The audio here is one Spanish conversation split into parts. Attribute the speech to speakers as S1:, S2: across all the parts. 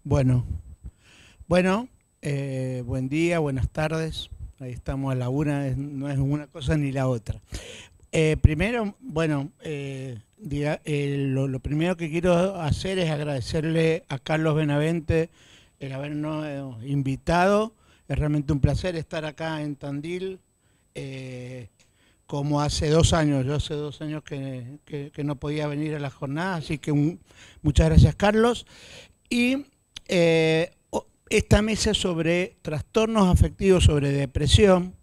S1: Bueno, buen día, buenas tardes. Ahí estamos a la una, no es una cosa ni la otra. Primero, lo primero que quiero hacer es agradecerle a Carlos Benavente el habernos invitado. Es realmente un placer estar acá en Tandil, como hace 2 años. Yo hace 2 años que no podía venir a la jornada, así que muchas gracias, Carlos. Y esta mesa sobre trastornos afectivos, sobre depresión,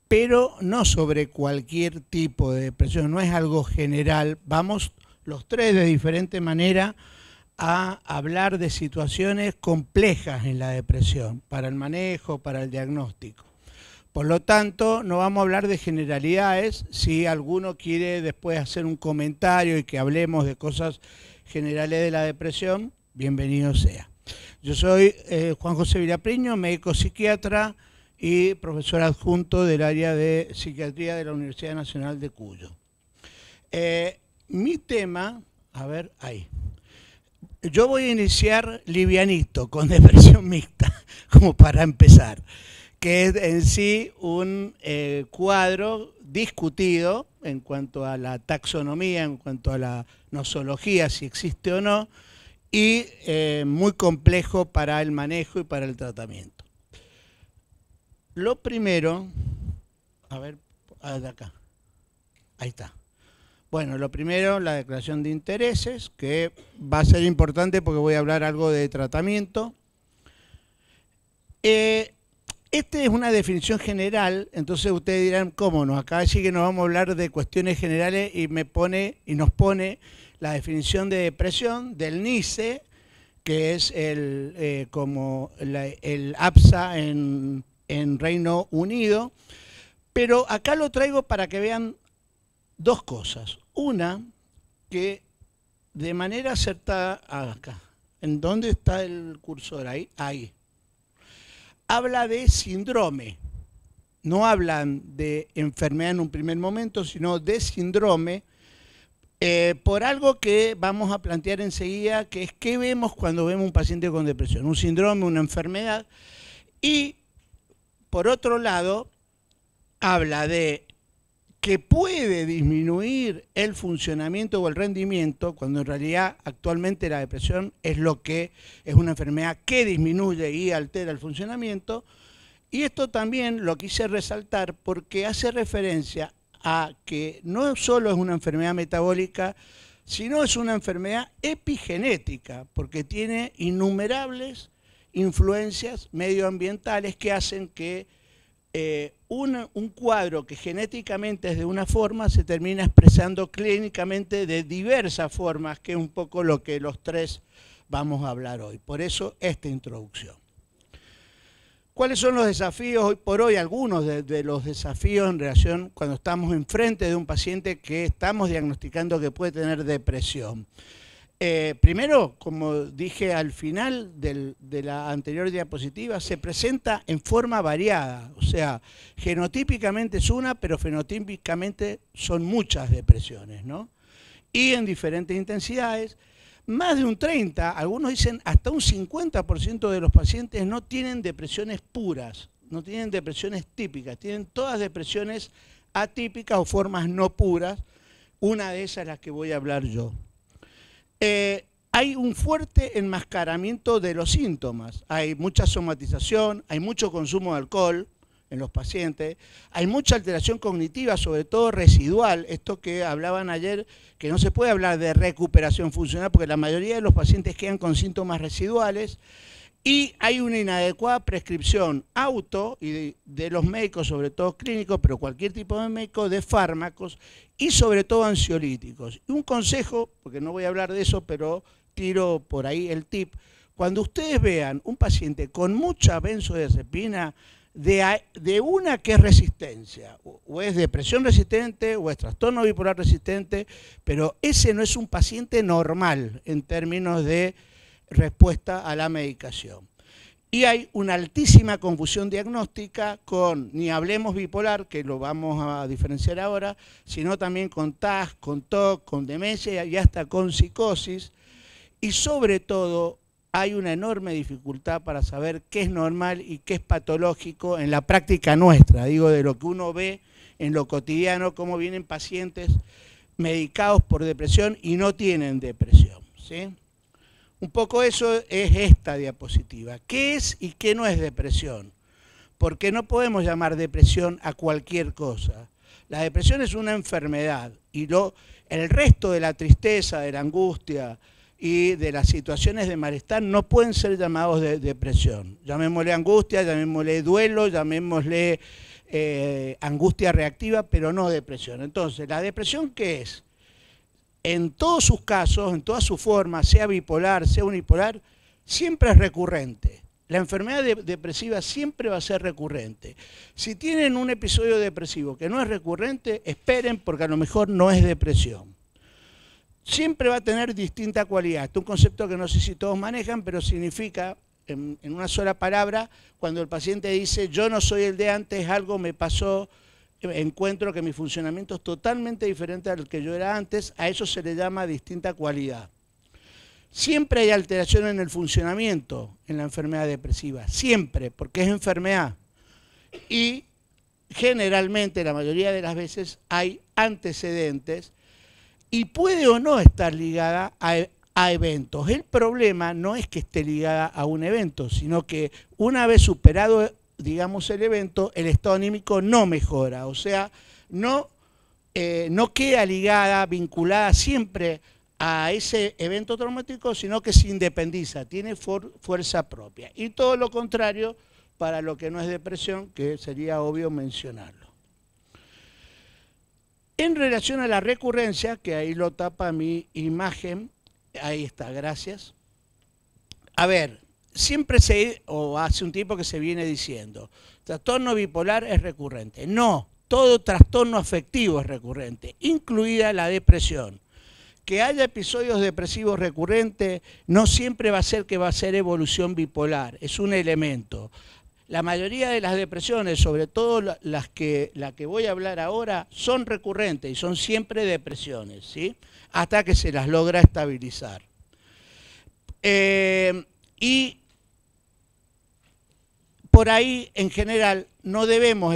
S1: pero no sobre cualquier tipo de depresión, no es algo general. Vamos los tres de diferente manera a hablar de situaciones complejas en la depresión, para el manejo, para el diagnóstico. Por lo tanto, no vamos a hablar de generalidades. Si alguno quiere después hacer un comentario y que hablemos de cosas generales de la depresión, bienvenido sea. Yo soy Juan José Villapriño, médico psiquiatra y profesor adjunto del área de psiquiatría de la Universidad Nacional de Cuyo. Mi tema, a ver, ahí. Yo voy a iniciar livianito, con depresión mixta, como para empezar, que es en sí un cuadro discutido en cuanto a la taxonomía, en cuanto a la nosología, si existe o no, y muy complejo para el manejo y para el tratamiento. Lo primero, a ver, de acá, ahí está. Bueno, lo primero, la declaración de intereses, que va a ser importante porque voy a hablar algo de tratamiento. Esta es una definición general, entonces ustedes dirán, ¿cómo no? Acá sí que nos vamos a hablar de cuestiones generales y nos pone la definición de depresión del NICE, que es el APSA en Reino Unido. Pero acá lo traigo para que vean dos cosas. Una, que de manera acertada, acá, ¿en dónde está el cursor? Ahí. Habla de síndrome. No hablan de enfermedad en un primer momento, sino de síndrome, por algo que vamos a plantear enseguida, que es qué vemos cuando vemos un paciente con depresión. Un síndrome, una enfermedad. Y, por otro lado, habla de que puede disminuir el funcionamiento o el rendimiento, cuando en realidad actualmente la depresión es una enfermedad que disminuye y altera el funcionamiento. Y esto también lo quise resaltar porque hace referencia a que no solo es una enfermedad metabólica, sino es una enfermedad epigenética, porque tiene innumerables influencias medioambientales que hacen que un cuadro que genéticamente es de una forma se termina expresando clínicamente de diversas formas, que es un poco lo que los tres vamos a hablar hoy. Por eso esta introducción. ¿Cuáles son los desafíos hoy por hoy? Algunos de los desafíos en relación cuando estamos enfrente de un paciente que estamos diagnosticando que puede tener depresión. Primero, como dije al final de la anterior diapositiva, se presenta en forma variada, o sea, genotípicamente es una, pero fenotípicamente son muchas depresiones, ¿no? Y en diferentes intensidades, más de un 30, algunos dicen hasta un 50% de los pacientes no tienen depresiones puras, no tienen depresiones típicas, tienen todas depresiones atípicas o formas no puras, una de esas es la que voy a hablar yo. Hay un fuerte enmascaramiento de los síntomas, hay mucha somatización, hay mucho consumo de alcohol en los pacientes, hay mucha alteración cognitiva, sobre todo residual, esto que hablaban ayer, que no se puede hablar de recuperación funcional porque la mayoría de los pacientes quedan con síntomas residuales, y hay una inadecuada prescripción y de los médicos, sobre todo clínicos, pero cualquier tipo de médico, de fármacos y sobre todo ansiolíticos. Y un consejo, porque no voy a hablar de eso, pero tiro por ahí el tip, cuando ustedes vean un paciente con mucha benzodiazepina, de una que es resistencia, o es depresión resistente o es trastorno bipolar resistente, pero ese no es un paciente normal en términos de respuesta a la medicación. Y hay una altísima confusión diagnóstica con, ni hablemos bipolar, que lo vamos a diferenciar ahora, sino también con TAS, con TOC, con demencia y hasta con psicosis. Y sobre todo hay una enorme dificultad para saber qué es normal y qué es patológico en la práctica nuestra, digo, de lo que uno ve en lo cotidiano, cómo vienen pacientes medicados por depresión y no tienen depresión, ¿sí? Un poco eso es esta diapositiva. ¿Qué es y qué no es depresión? Porque no podemos llamar depresión a cualquier cosa. La depresión es una enfermedad y el resto de la tristeza, de la angustia y de las situaciones de malestar no pueden ser llamados de depresión. Llamémosle angustia, llamémosle duelo, llamémosle angustia reactiva, pero no depresión. Entonces, ¿la depresión qué es? En todos sus casos, en todas sus formas, sea bipolar, sea unipolar, siempre es recurrente. La enfermedad depresiva siempre va a ser recurrente. Si tienen un episodio depresivo que no es recurrente, esperen porque a lo mejor no es depresión. Siempre va a tener distinta cualidad. Este es un concepto que no sé si todos manejan, pero significa, en una sola palabra, cuando el paciente dice yo no soy el de antes, algo me pasó, encuentro que mi funcionamiento es totalmente diferente al que yo era antes, a eso se le llama distinta cualidad. Siempre hay alteración en el funcionamiento en la enfermedad depresiva, siempre, porque es enfermedad. Y generalmente, la mayoría de las veces, hay antecedentes y puede o no estar ligada a eventos. El problema no es que esté ligada a un evento, sino que una vez superado, digamos, el evento, el estado anímico no mejora, o sea, no queda ligada, vinculada siempre a ese evento traumático, sino que se independiza, tiene fuerza propia. Y todo lo contrario para lo que no es depresión, que sería obvio mencionarlo. En relación a la recurrencia, que ahí lo tapa mi imagen, ahí está, gracias. A ver, siempre hace un tiempo que se viene diciendo, trastorno bipolar es recurrente. No, todo trastorno afectivo es recurrente, incluida la depresión. Que haya episodios depresivos recurrentes no siempre va a ser que va a ser evolución bipolar, es un elemento. La mayoría de las depresiones, sobre todo la que voy a hablar ahora, son recurrentes y son siempre depresiones, ¿sí? Hasta que se las logra estabilizar. Y por ahí, en general, no debemos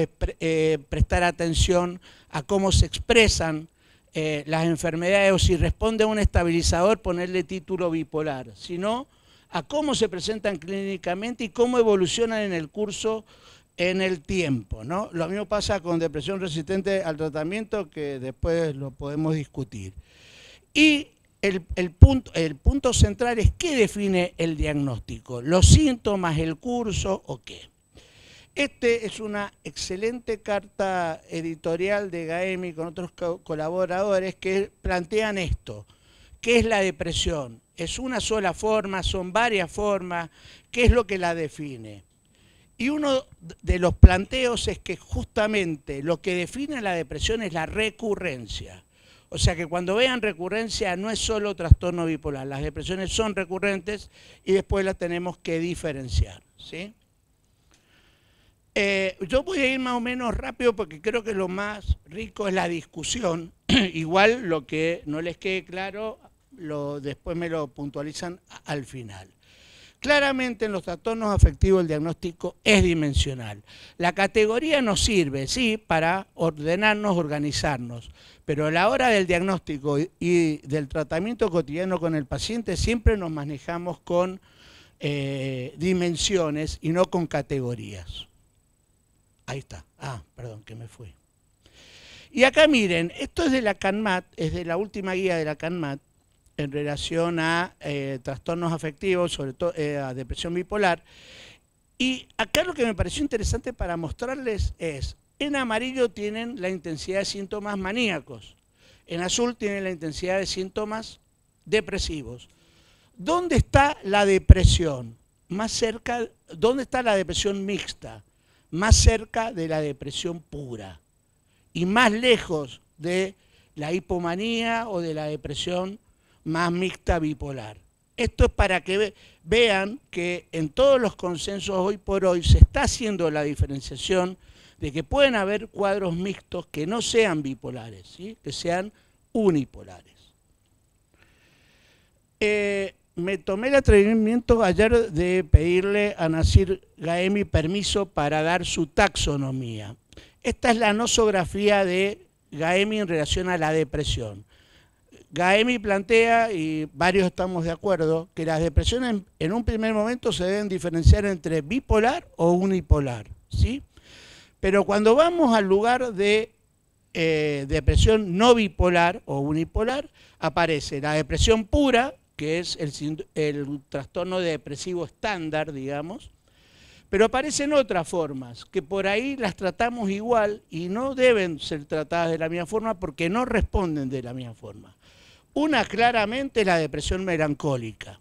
S1: prestar atención a cómo se expresan las enfermedades o si responde a un estabilizador ponerle título bipolar, sino a cómo se presentan clínicamente y cómo evolucionan en el curso en el tiempo, ¿no? Lo mismo pasa con depresión resistente al tratamiento, que después lo podemos discutir. Y el punto central es qué define el diagnóstico, los síntomas, el curso o qué. Este es una excelente carta editorial de Gaemi con otros colaboradores que plantean esto. ¿Qué es la depresión? ¿Es una sola forma? ¿Son varias formas? ¿Qué es lo que la define? Y uno de los planteos es que justamente lo que define la depresión es la recurrencia. O sea que cuando vean recurrencia no es solo trastorno bipolar, las depresiones son recurrentes y después las tenemos que diferenciar, ¿sí? Yo voy a ir más o menos rápido porque creo que lo más rico es la discusión. Igual lo que no les quede claro, después me lo puntualizan al final. Claramente en los trastornos afectivos el diagnóstico es dimensional. La categoría nos sirve, sí, para ordenarnos, organizarnos, pero a la hora del diagnóstico y del tratamiento cotidiano con el paciente siempre nos manejamos con dimensiones y no con categorías. Ahí está. Ah, perdón, que me fui. Y acá miren, esto es de la CANMAT, es de la última guía de la CANMAT en relación a trastornos afectivos, sobre todo a depresión bipolar. Y acá lo que me pareció interesante para mostrarles es, en amarillo tienen la intensidad de síntomas maníacos, en azul tienen la intensidad de síntomas depresivos. ¿Dónde está la depresión? Más cerca, ¿dónde está la depresión mixta? Más cerca de la depresión pura y más lejos de la hipomanía o de la depresión más mixta bipolar. Esto es para que vean que en todos los consensos hoy por hoy se está haciendo la diferenciación de que pueden haber cuadros mixtos que no sean bipolares, ¿sí? Que sean unipolares. me tomé el atrevimiento ayer de pedirle a Nasir Gaemi permiso para dar su taxonomía. Esta es la nosografía de Gaemi en relación a la depresión. Gaemi plantea, y varios estamos de acuerdo, que las depresiones en un primer momento se deben diferenciar entre bipolar o unipolar, ¿sí? Pero cuando vamos al lugar de depresión no bipolar o unipolar, aparece la depresión pura, que es el trastorno depresivo estándar, digamos, pero aparecen otras formas, que por ahí las tratamos igual y no deben ser tratadas de la misma forma porque no responden de la misma forma. Una claramente es la depresión melancólica,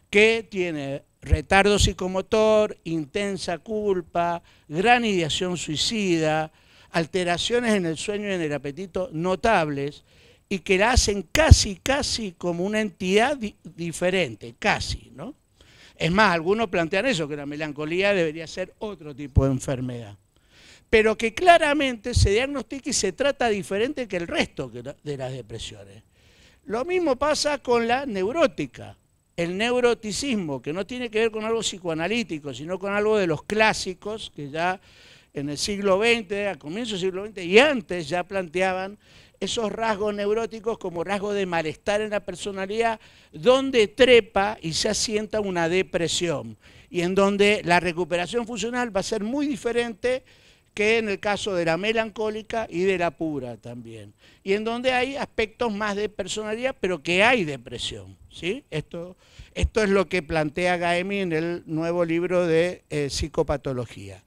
S1: que tiene retardo psicomotor, intensa culpa, gran ideación suicida, alteraciones en el sueño y en el apetito notables, y que la hacen casi como una entidad diferente, casi, ¿no? Es más, algunos plantean eso, que la melancolía debería ser otro tipo de enfermedad, pero que claramente se diagnostica y se trata diferente que el resto de las depresiones. Lo mismo pasa con la neurótica, el neuroticismo, que no tiene que ver con algo psicoanalítico, sino con algo de los clásicos, que ya en el siglo XX, a comienzos del siglo XX y antes ya planteaban esos rasgos neuróticos como rasgos de malestar en la personalidad, donde trepa y se asienta una depresión, y en donde la recuperación funcional va a ser muy diferente que en el caso de la melancólica y de la pura también. Y en donde hay aspectos más de personalidad, pero que hay depresión, ¿sí? Esto es lo que plantea Gaemi en el nuevo libro de psicopatología.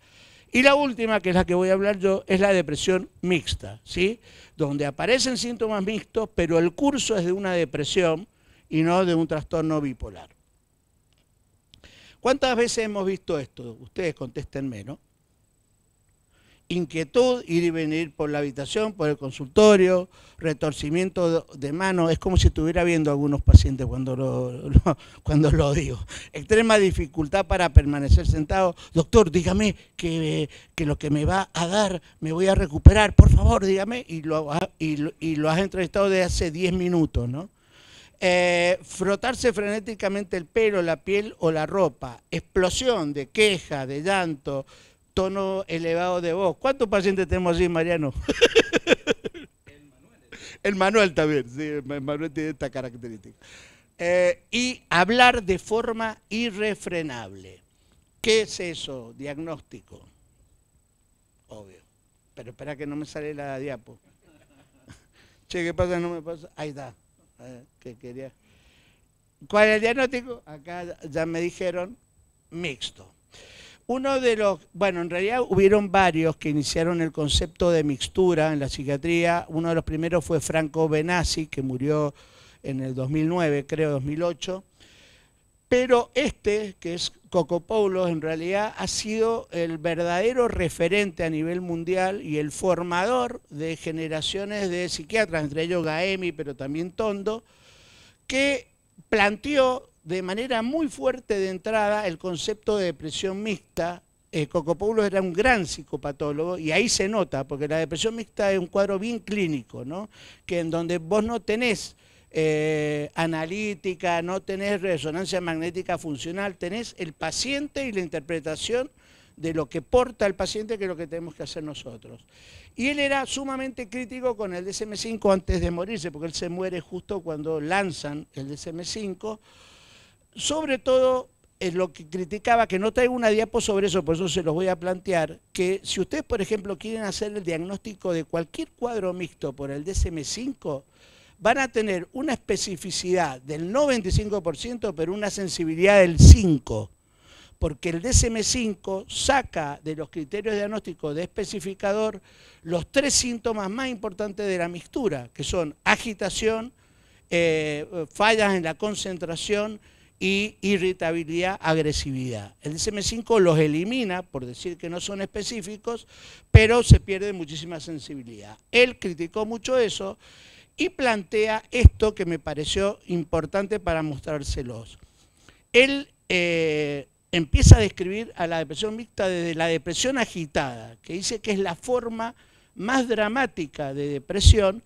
S1: Y la última, que es la que voy a hablar yo, es la depresión mixta, ¿sí? Donde aparecen síntomas mixtos, pero el curso es de una depresión y no de un trastorno bipolar. ¿Cuántas veces hemos visto esto? Ustedes contéstenme, ¿no? Inquietud, ir y venir por la habitación, por el consultorio, retorcimiento de mano, es como si estuviera viendo a algunos pacientes cuando lo digo. Extrema dificultad para permanecer sentado. Doctor, dígame que lo que me va a dar me voy a recuperar, por favor, dígame. Y lo has entrevistado desde hace 10 minutos, ¿no? Frotarse frenéticamente el pelo, la piel o la ropa. Explosión de queja, de llanto, tono elevado de voz. ¿Cuántos pacientes tenemos allí, Mariano? El Manuel también, sí, el Manuel tiene esta característica. Y hablar de forma irrefrenable. ¿Qué es eso? Diagnóstico. Obvio. Pero espera que no me sale la diapo. Che, ¿qué pasa? No me pasa. Ahí está. ¿Qué quería? ¿Cuál es el diagnóstico? Acá ya me dijeron mixto. Uno de los, bueno, en realidad hubieron varios que iniciaron el concepto de mixtura en la psiquiatría. Uno de los primeros fue Franco Benassi, que murió en el 2009, creo 2008. Pero que es Cocopoulos, en realidad ha sido el verdadero referente a nivel mundial y el formador de generaciones de psiquiatras, entre ellos Gaemi, pero también Tondo, que planteó de manera muy fuerte de entrada el concepto de depresión mixta. Cocopoulos era un gran psicopatólogo y ahí se nota, porque la depresión mixta es un cuadro bien clínico, ¿no? Que en donde vos no tenés analítica, no tenés resonancia magnética funcional, tenés el paciente y la interpretación de lo que porta el paciente, que es lo que tenemos que hacer nosotros. Y él era sumamente crítico con el DSM-5 antes de morirse, porque él se muere justo cuando lanzan el DSM-5. Sobre todo, es lo que criticaba, que no traigo una diapo sobre eso, por eso se los voy a plantear, que si ustedes, por ejemplo, quieren hacer el diagnóstico de cualquier cuadro mixto por el DSM-5, van a tener una especificidad del 95%, pero una sensibilidad del 5%, porque el DSM-5 saca de los criterios diagnósticos de especificador los 3 síntomas más importantes de la mixtura, que son agitación, fallas en la concentración y irritabilidad, agresividad. El DSM-5 los elimina, por decir que no son específicos, pero se pierde muchísima sensibilidad. Él criticó mucho eso y plantea esto que me pareció importante para mostrárselos. Él empieza a describir a la depresión mixta desde la depresión agitada, que dice que es la forma más dramática de depresión,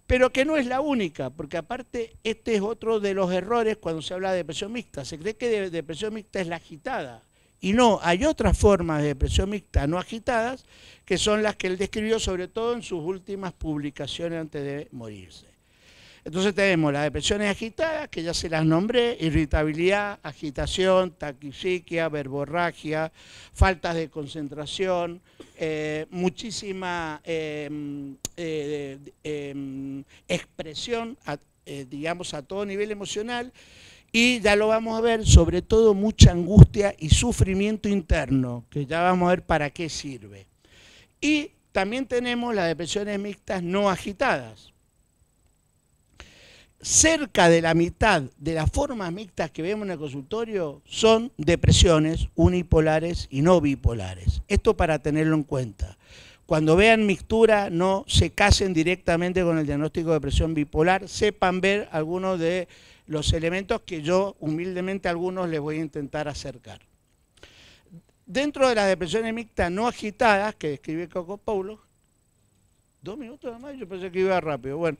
S1: pero que no es la única, porque aparte este es otro de los errores cuando se habla de depresión mixta. Se cree que depresión mixta es la agitada, y no, hay otras formas de depresión mixta no agitadas, que son las que él describió sobre todo en sus últimas publicaciones antes de morirse. Entonces tenemos las depresiones agitadas, que ya se las nombré: irritabilidad, agitación, taquipsiquia, verborragia, faltas de concentración, muchísima expresión, digamos, a todo nivel emocional, y ya lo vamos a ver, sobre todo mucha angustia y sufrimiento interno, que ya vamos a ver para qué sirve. Y también tenemos las depresiones mixtas no agitadas. Cerca de la mitad de las formas mixtas que vemos en el consultorio son depresiones unipolares y no bipolares. Esto para tenerlo en cuenta. Cuando vean mixtura, no se casen directamente con el diagnóstico de depresión bipolar, sepan ver algunos de los elementos que yo humildemente a algunos les voy a intentar acercar. Dentro de las depresiones mixtas no agitadas, que describe Cocopoulos, 2 minutos nada más, yo pensé que iba rápido, bueno.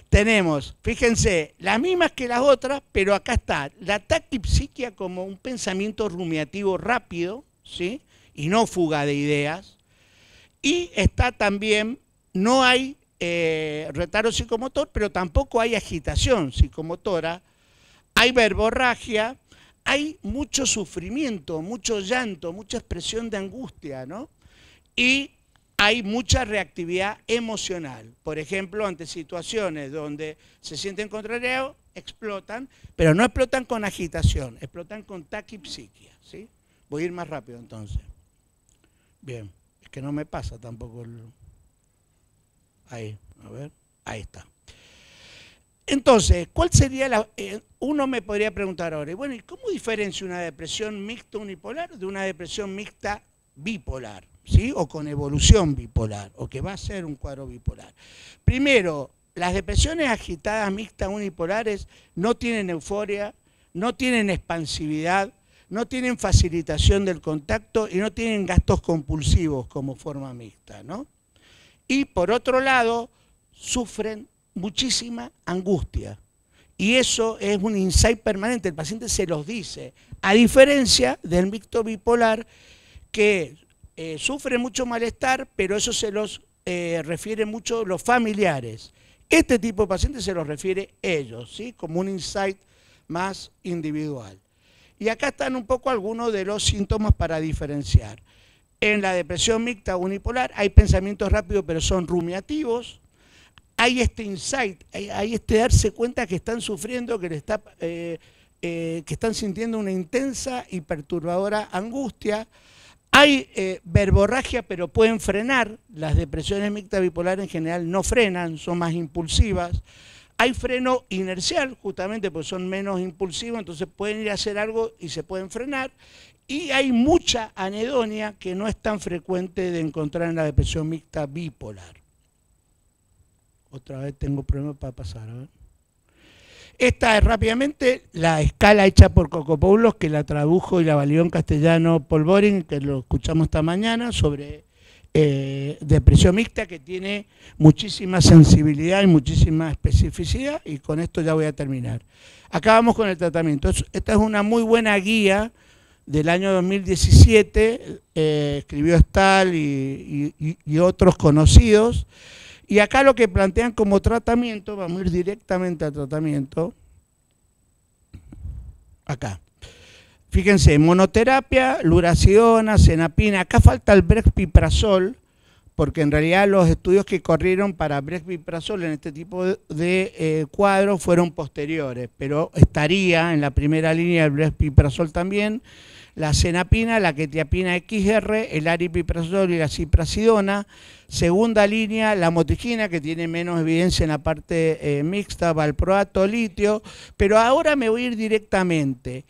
S1: Tenemos, fíjense, las mismas que las otras, pero acá está la taquipsiquia como un pensamiento rumiativo rápido, ¿sí? Y no fuga de ideas. Y está también, no hay retardo psicomotor, pero tampoco hay agitación psicomotora. Hay verborragia, hay mucho sufrimiento, mucho llanto, mucha expresión de angustia, ¿no? Y hay mucha reactividad emocional. Por ejemplo, ante situaciones donde se sienten contrariados, explotan, pero no explotan con agitación, explotan con taquipsiquia, ¿sí? Voy a ir más rápido entonces. Bien, es que no me pasa tampoco ahí, a ver, ahí está. Entonces, ¿cuál sería la...? Uno me podría preguntar ahora, bueno, ¿y cómo diferencia una depresión mixta unipolar de una depresión mixta bipolar? ¿Sí? O con evolución bipolar, o que va a ser un cuadro bipolar. Primero, las depresiones agitadas mixtas unipolares no tienen euforia, no tienen expansividad, no tienen facilitación del contacto y no tienen gastos compulsivos como forma mixta, ¿no? Y por otro lado, sufren muchísima angustia. Y eso es un insight permanente, el paciente se los dice, a diferencia del mixto bipolar que sufre mucho malestar, pero eso se los refiere mucho los familiares. Este tipo de pacientes se los refiere ellos, ¿sí? Como un insight más individual. Y acá están un poco algunos de los síntomas para diferenciar. En la depresión mixta unipolar hay pensamientos rápidos, pero son rumiativos. Hay este insight, hay este darse cuenta que están sufriendo, que están sintiendo una intensa y perturbadora angustia. Hay verborragia, pero pueden frenar. Las depresiones mixtas bipolares en general no frenan, son más impulsivas. Hay freno inercial, justamente porque son menos impulsivos, entonces pueden ir a hacer algo y se pueden frenar. Y hay mucha anedonia que no es tan frecuente de encontrar en la depresión mixta bipolar. Otra vez tengo problemas para pasar, a ver. Esta es rápidamente la escala hecha por Cocopoulos, que la tradujo y la validó en castellano Paul Boring, que lo escuchamos esta mañana, sobre depresión mixta, que tiene muchísima sensibilidad y muchísima especificidad, y con esto ya voy a terminar. Acá vamos con el tratamiento. Esta es una muy buena guía del año 2017, escribió Stahl y otros conocidos. Y acá lo que plantean como tratamiento, vamos a ir directamente al tratamiento, acá. Fíjense, monoterapia, lurasidona, cenapina, acá falta el brexpiprazol, porque en realidad los estudios que corrieron para brexpiprazol en este tipo de cuadros fueron posteriores, pero estaría en la primera línea el brexpiprazol también, la cenapina, la quetiapina XR, el aripiprazol y la ciprasidona. Segunda línea, la motrigina, que tiene menos evidencia en la parte mixta, valproato, litio. Pero ahora me voy a ir directamente.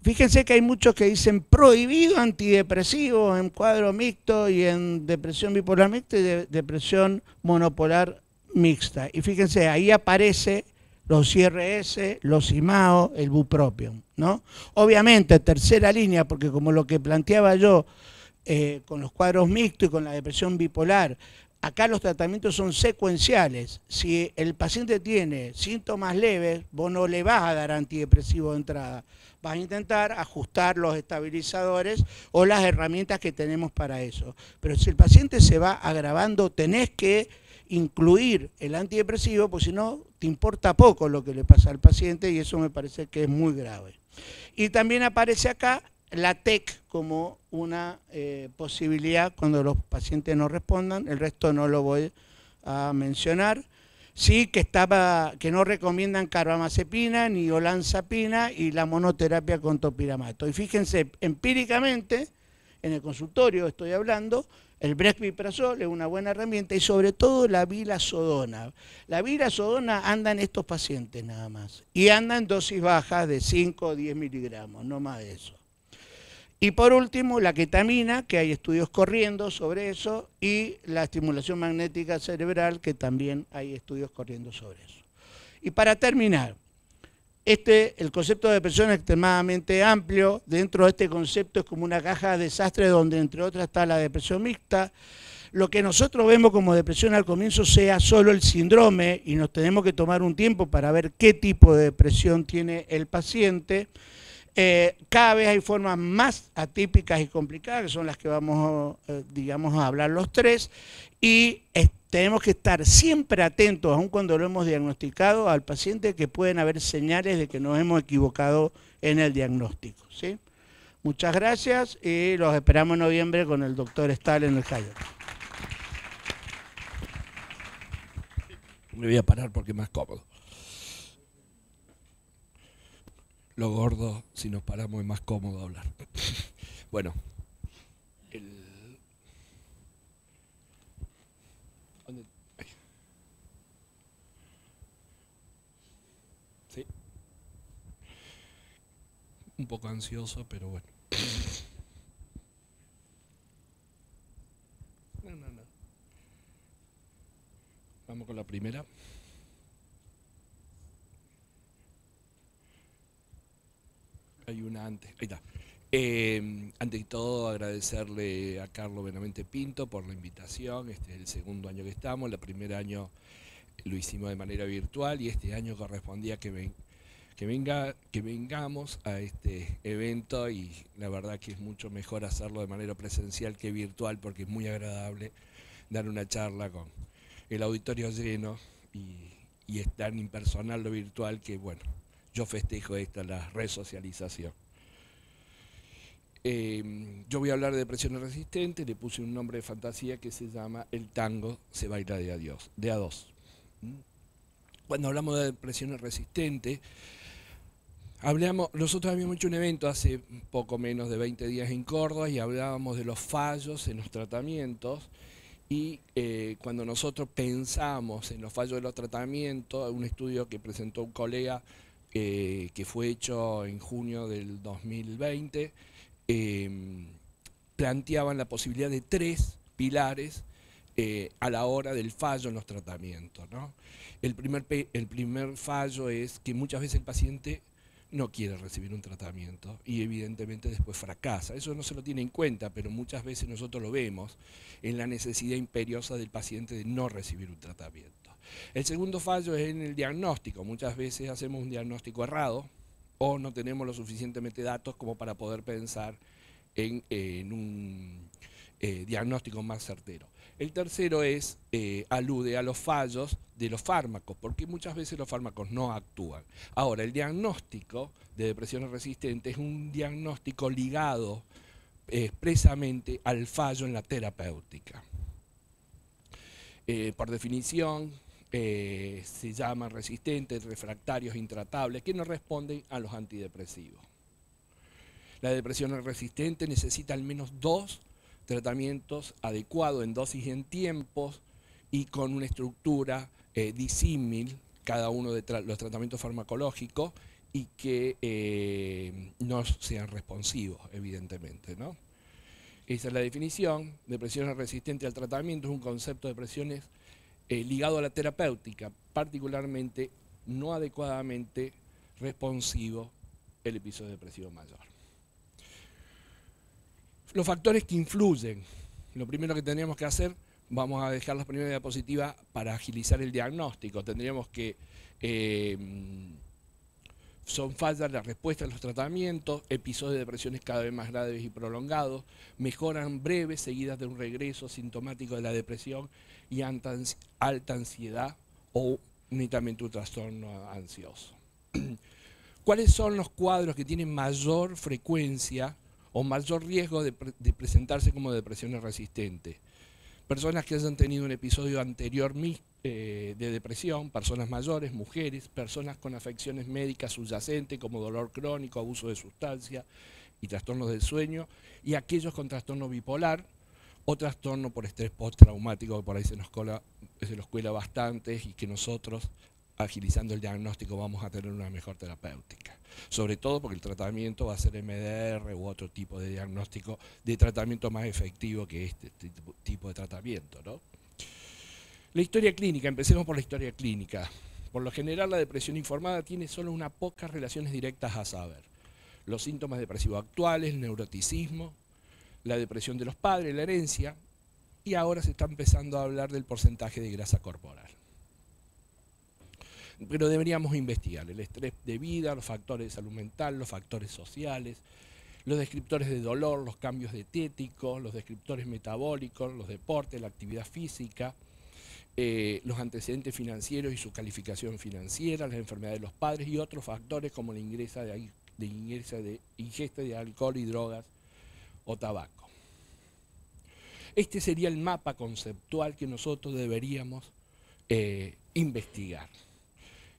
S1: Fíjense que hay muchos que dicen prohibido antidepresivo en cuadro mixto y en depresión bipolar mixta y depresión monopolar mixta. Y fíjense, ahí aparece los IRS, los IMAO, el bupropion, ¿no? Obviamente, tercera línea, porque como lo que planteaba yo con los cuadros mixtos y con la depresión bipolar, acá los tratamientos son secuenciales. Si el paciente tiene síntomas leves, vos no le vas a dar antidepresivo de entrada. Vas a intentar ajustar los estabilizadores o las herramientas que tenemos para eso. Pero si el paciente se va agravando, tenés que incluir el antidepresivo, porque si no, te importa poco lo que le pasa al paciente y eso me parece que es muy grave. Y también aparece acá la TEC como una posibilidad cuando los pacientes no respondan, el resto no lo voy a mencionar. Sí, que no recomiendan carbamazepina ni olanzapina y la monoterapia con topiramato. Y fíjense, empíricamente, en el consultorio estoy hablando, el brexpiprazol es una buena herramienta y sobre todo la vilazodona. La vilazodona anda en estos pacientes nada más y anda en dosis bajas de 5 o 10 miligramos, no más de eso. Y por último, la ketamina, que hay estudios corriendo sobre eso, y la estimulación magnética cerebral, que también hay estudios corriendo sobre eso. Y para terminar, el concepto de depresión es extremadamente amplio. Dentro de este concepto es como una caja de desastre donde entre otras está la depresión mixta. Lo que nosotros vemos como depresión al comienzo sea solo el síndrome y nos tenemos que tomar un tiempo para ver qué tipo de depresión tiene el paciente. Cada vez hay formas más atípicas y complicadas, que son las que vamos, digamos, a hablar los tres, y tenemos que estar siempre atentos, aun cuando lo hemos diagnosticado, al paciente, que pueden haber señales de que nos hemos equivocado en el diagnóstico, ¿sí? Muchas gracias y los esperamos en noviembre con el doctor Stahl en el Hyatt.
S2: Me voy a parar porque es más cómodo. Lo gordo, si nos paramos es más cómodo hablar. Bueno, sí. Un poco ansioso, pero bueno. No. Vamos con la primera. Hay una antes. Ahí está. Ante todo, agradecerle a Carlos Benavente Pinto por la invitación. Este es el segundo año que estamos. El primer año lo hicimos de manera virtual y este año correspondía que vengamos a este evento, y la verdad que es mucho mejor hacerlo de manera presencial que virtual, porque es muy agradable dar una charla con el auditorio lleno y es tan impersonal lo virtual que, bueno, yo festejo la resocialización. Yo voy a hablar de depresiones resistentes, le puse un nombre de fantasía que se llama El tango se baila de a dos. Cuando hablamos de depresiones resistentes, nosotros habíamos hecho un evento hace poco menos de 20 días en Córdoba y hablábamos de los fallos en los tratamientos. Y cuando nosotros pensamos en los fallos de los tratamientos, un estudio que presentó un colega que fue hecho en junio del 2020, planteaban la posibilidad de 3 pilares a la hora del fallo en los tratamientos, ¿no? El primer fallo es que muchas veces el paciente no quiere recibir un tratamiento y evidentemente después fracasa. Eso no se lo tiene en cuenta, pero muchas veces nosotros lo vemos en la necesidad imperiosa del paciente de no recibir un tratamiento. El segundo fallo es en el diagnóstico. Muchas veces hacemos un diagnóstico errado o no tenemos lo suficientemente datos como para poder pensar en un diagnóstico más certero. El tercero alude a los fallos de los fármacos, porque muchas veces los fármacos no actúan. Ahora, el diagnóstico de depresiones resistentes es un diagnóstico ligado expresamente al fallo en la terapéutica. Por definición, se llaman resistentes, refractarios, intratables, que no responden a los antidepresivos. La depresión resistente necesita al menos 2 tratamientos adecuados en dosis y en tiempos y con una estructura disímil, cada uno de los tratamientos farmacológicos, y que no sean responsivos, evidentemente, ¿no? Esa es la definición. Depresiones resistentes al tratamiento es un concepto de depresiones ligado a la terapéutica, particularmente no adecuadamente responsivo el episodio depresivo mayor. Los factores que influyen, lo primero que tendríamos que hacer, vamos a dejar la primera diapositiva para agilizar el diagnóstico. Tendríamos que son fallas las respuestas a los tratamientos, episodios de depresiones cada vez más graves y prolongados, mejoran breves seguidas de un regreso sintomático de la depresión y alta ansiedad o únicamente un trastorno ansioso. ¿Cuáles son los cuadros que tienen mayor frecuencia o mayor riesgo de presentarse como depresiones resistentes? Personas que hayan tenido un episodio anterior de depresión, personas mayores, mujeres, personas con afecciones médicas subyacentes como dolor crónico, abuso de sustancias y trastornos del sueño, y aquellos con trastorno bipolar o trastorno por estrés postraumático, que por ahí se nos cuela bastante y que nosotros, agilizando el diagnóstico, vamos a tener una mejor terapéutica. Sobre todo porque el tratamiento va a ser MDR u otro tipo de diagnóstico de tratamiento más efectivo que este tipo de tratamiento, ¿no? La historia clínica, empecemos por la historia clínica. Por lo general, la depresión informada tiene solo unas pocas relaciones directas a saber. Los síntomas depresivos actuales, el neuroticismo, la depresión de los padres, la herencia, y ahora se está empezando a hablar del porcentaje de grasa corporal. Pero deberíamos investigar el estrés de vida, los factores de salud mental, los factores sociales, los descriptores de dolor, los cambios dietéticos, los descriptores metabólicos, los deportes, la actividad física, los antecedentes financieros y su calificación financiera, las enfermedades de los padres y otros factores como la ingesta de alcohol y drogas o tabaco. Este sería el mapa conceptual que nosotros deberíamos investigar.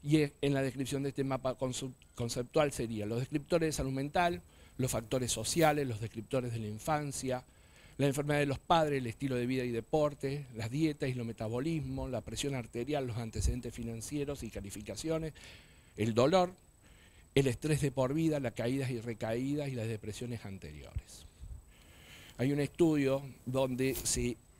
S2: Y en la descripción de este mapa conceptual serían los descriptores de salud mental, los factores sociales, los descriptores de la infancia, la enfermedad de los padres, el estilo de vida y deporte, las dietas y los metabolismos, la presión arterial, los antecedentes financieros y calificaciones, el dolor, el estrés de por vida, las caídas y recaídas y las depresiones anteriores. Hay un estudio donde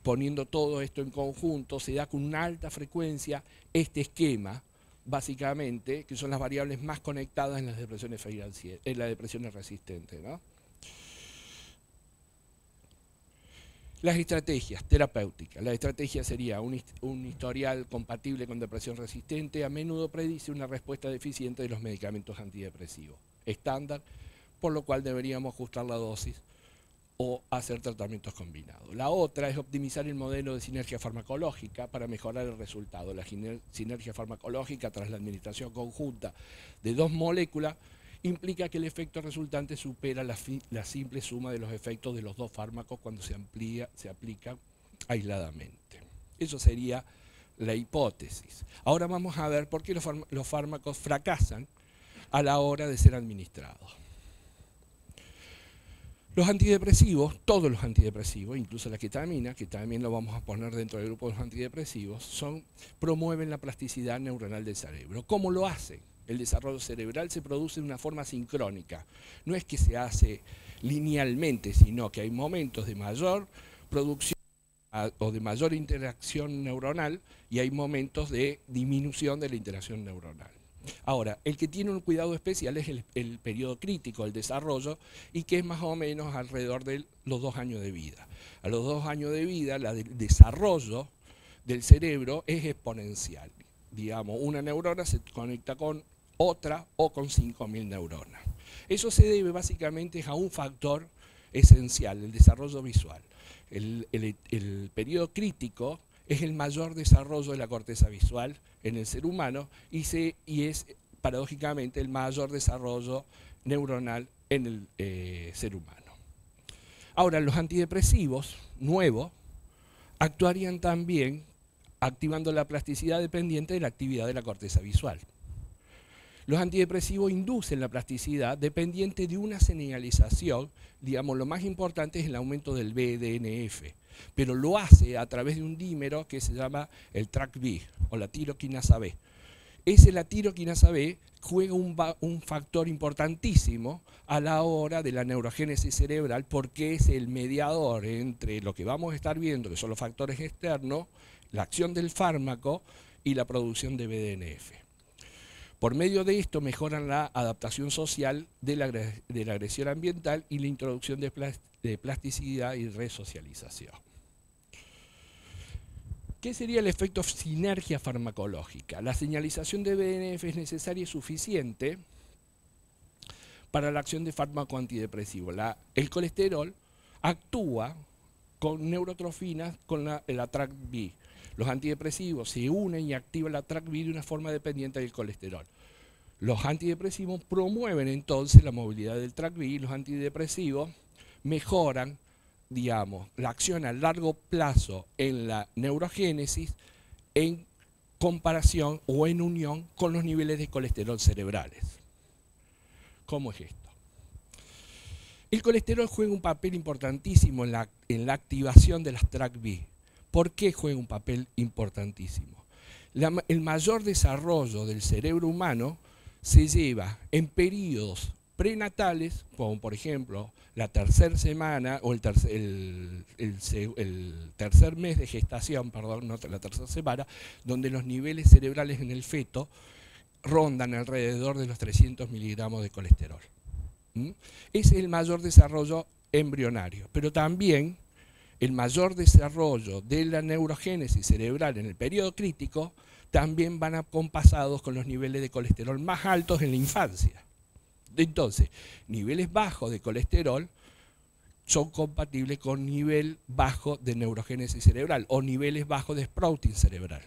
S2: poniendo todo esto en conjunto se da con una alta frecuencia este esquema, básicamente, que son las variables más conectadas en las depresiones resistentes, ¿no? Las estrategias terapéuticas. La estrategia sería un historial compatible con depresión resistente, a menudo predice una respuesta deficiente de los medicamentos antidepresivos estándar, por lo cual deberíamos ajustar la dosis o hacer tratamientos combinados. La otra es optimizar el modelo de sinergia farmacológica para mejorar el resultado. La sinergia farmacológica tras la administración conjunta de dos moléculas implica que el efecto resultante supera la simple suma de los efectos de los dos fármacos cuando se aplica aisladamente. Eso sería la hipótesis. Ahora vamos a ver por qué los fármacos fracasan a la hora de ser administrados. Los antidepresivos, todos los antidepresivos, incluso la ketamina, que también lo vamos a poner dentro del grupo de los antidepresivos, promueven la plasticidad neuronal del cerebro. ¿Cómo lo hacen? El desarrollo cerebral se produce de una forma sincrónica. No es que se hace linealmente, sino que hay momentos de mayor producción o de mayor interacción neuronal y hay momentos de disminución de la interacción neuronal. Ahora, el que tiene un cuidado especial es el periodo crítico, el desarrollo, y que es más o menos alrededor de los 2 años de vida. A los 2 años de vida, el desarrollo del cerebro es exponencial. Digamos, una neurona se conecta con otra o con 5.000 neuronas. Eso se debe básicamente a un factor esencial, el desarrollo visual. El periodo crítico es el mayor desarrollo de la corteza visual en el ser humano y es paradójicamente el mayor desarrollo neuronal en el ser humano. Ahora, los antidepresivos nuevos actuarían también activando la plasticidad dependiente de la actividad de la corteza visual. Los antidepresivos inducen la plasticidad dependiente de una señalización, digamos, lo más importante es el aumento del BDNF, pero lo hace a través de un dímero que se llama el TrkB o la tiroquinasa B. La tiroquinasa B juega un factor importantísimo a la hora de la neurogénesis cerebral porque es el mediador entre lo que vamos a estar viendo, que son los factores externos, la acción del fármaco y la producción de BDNF. Por medio de esto mejoran la adaptación social de la agresión ambiental y la introducción de plasticidad y resocialización. ¿Qué sería el efecto sinergia farmacológica? La señalización de BDNF es necesaria y suficiente para la acción de fármaco antidepresivo. El colesterol actúa con neurotrofinas con la TrkB. Los antidepresivos se unen y activan la TrkB de una forma dependiente del colesterol. Los antidepresivos promueven entonces la movilidad del TrkB y los antidepresivos mejoran, digamos, la acción a largo plazo en la neurogénesis en comparación o en unión con los niveles de colesterol cerebrales. ¿Cómo es esto? El colesterol juega un papel importantísimo en la activación de las TrkB. ¿Por qué juega un papel importantísimo? El mayor desarrollo del cerebro humano se lleva en periodos prenatales, como por ejemplo la tercera semana o el tercer mes de gestación, perdón, no la tercera semana, donde los niveles cerebrales en el feto rondan alrededor de los 300 miligramos de colesterol. Es el mayor desarrollo embrionario, pero también el mayor desarrollo de la neurogénesis cerebral en el periodo crítico también van acompasados con los niveles de colesterol más altos en la infancia. Entonces, niveles bajos de colesterol son compatibles con nivel bajo de neurogénesis cerebral o niveles bajos de sprouting cerebral.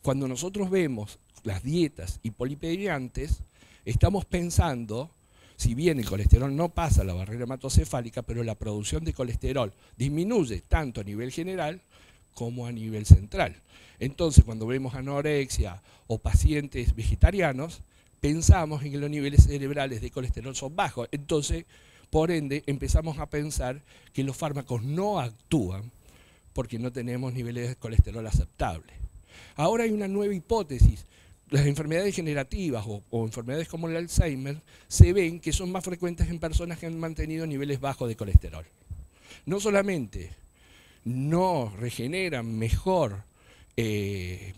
S2: Cuando nosotros vemos las dietas hipolipemiantes, estamos pensando, si bien el colesterol no pasa la barrera hematocefálica, pero la producción de colesterol disminuye tanto a nivel general como a nivel central. Entonces, cuando vemos anorexia o pacientes vegetarianos, pensamos en que los niveles cerebrales de colesterol son bajos. Entonces, por ende, empezamos a pensar que los fármacos no actúan porque no tenemos niveles de colesterol aceptables. Ahora hay una nueva hipótesis. Las enfermedades degenerativas o enfermedades como el Alzheimer se ven que son más frecuentes en personas que han mantenido niveles bajos de colesterol. No solamente no regeneran mejor el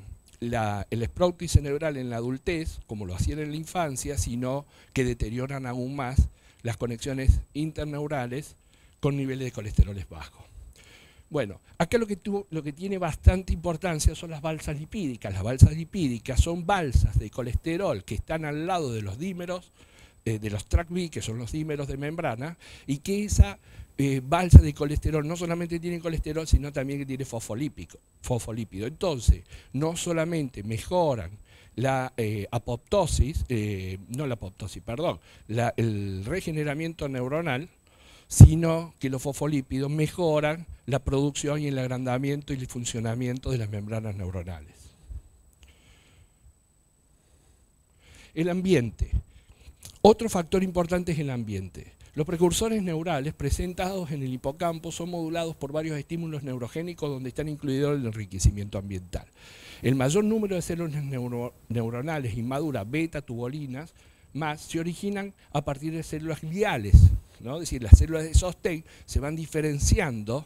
S2: sprouting cerebral en la adultez, como lo hacían en la infancia, sino que deterioran aún más las conexiones interneurales con niveles de colesteroles bajos. Bueno, acá lo que tiene bastante importancia son las balsas lipídicas. Las balsas lipídicas son balsas de colesterol que están al lado de los dímeros, de los TrkB, que son los dímeros de membrana, y que esa balsa de colesterol no solamente tiene colesterol, sino también que tiene fosfolípido. Entonces, no solamente mejoran la apoptosis, el regeneramiento neuronal, sino que los fosfolípidos mejoran la producción y el agrandamiento y el funcionamiento de las membranas neuronales. El ambiente. Otro factor importante es el ambiente. Los precursores neurales presentados en el hipocampo son modulados por varios estímulos neurogénicos donde están incluidos el enriquecimiento ambiental. El mayor número de células neuronales inmaduras, beta-tubolinas, más se originan a partir de células gliales, ¿no? Es decir, las células de sostén se van diferenciando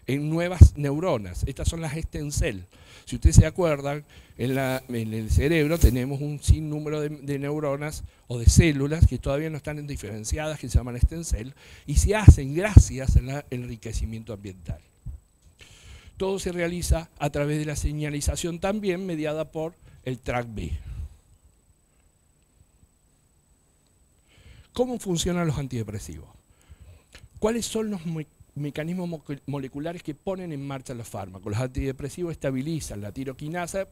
S2: en nuevas neuronas. Estas son las stem cells. Si ustedes se acuerdan, en el cerebro tenemos un sinnúmero de neuronas o de células que todavía no están diferenciadas, que se llaman stem cells, y se hacen gracias al enriquecimiento ambiental. Todo se realiza a través de la señalización también mediada por el TrkB. ¿Cómo funcionan los antidepresivos? ¿Cuáles son los mecanismos moleculares que ponen en marcha los fármacos? Los antidepresivos estabilizan la tiroquinasa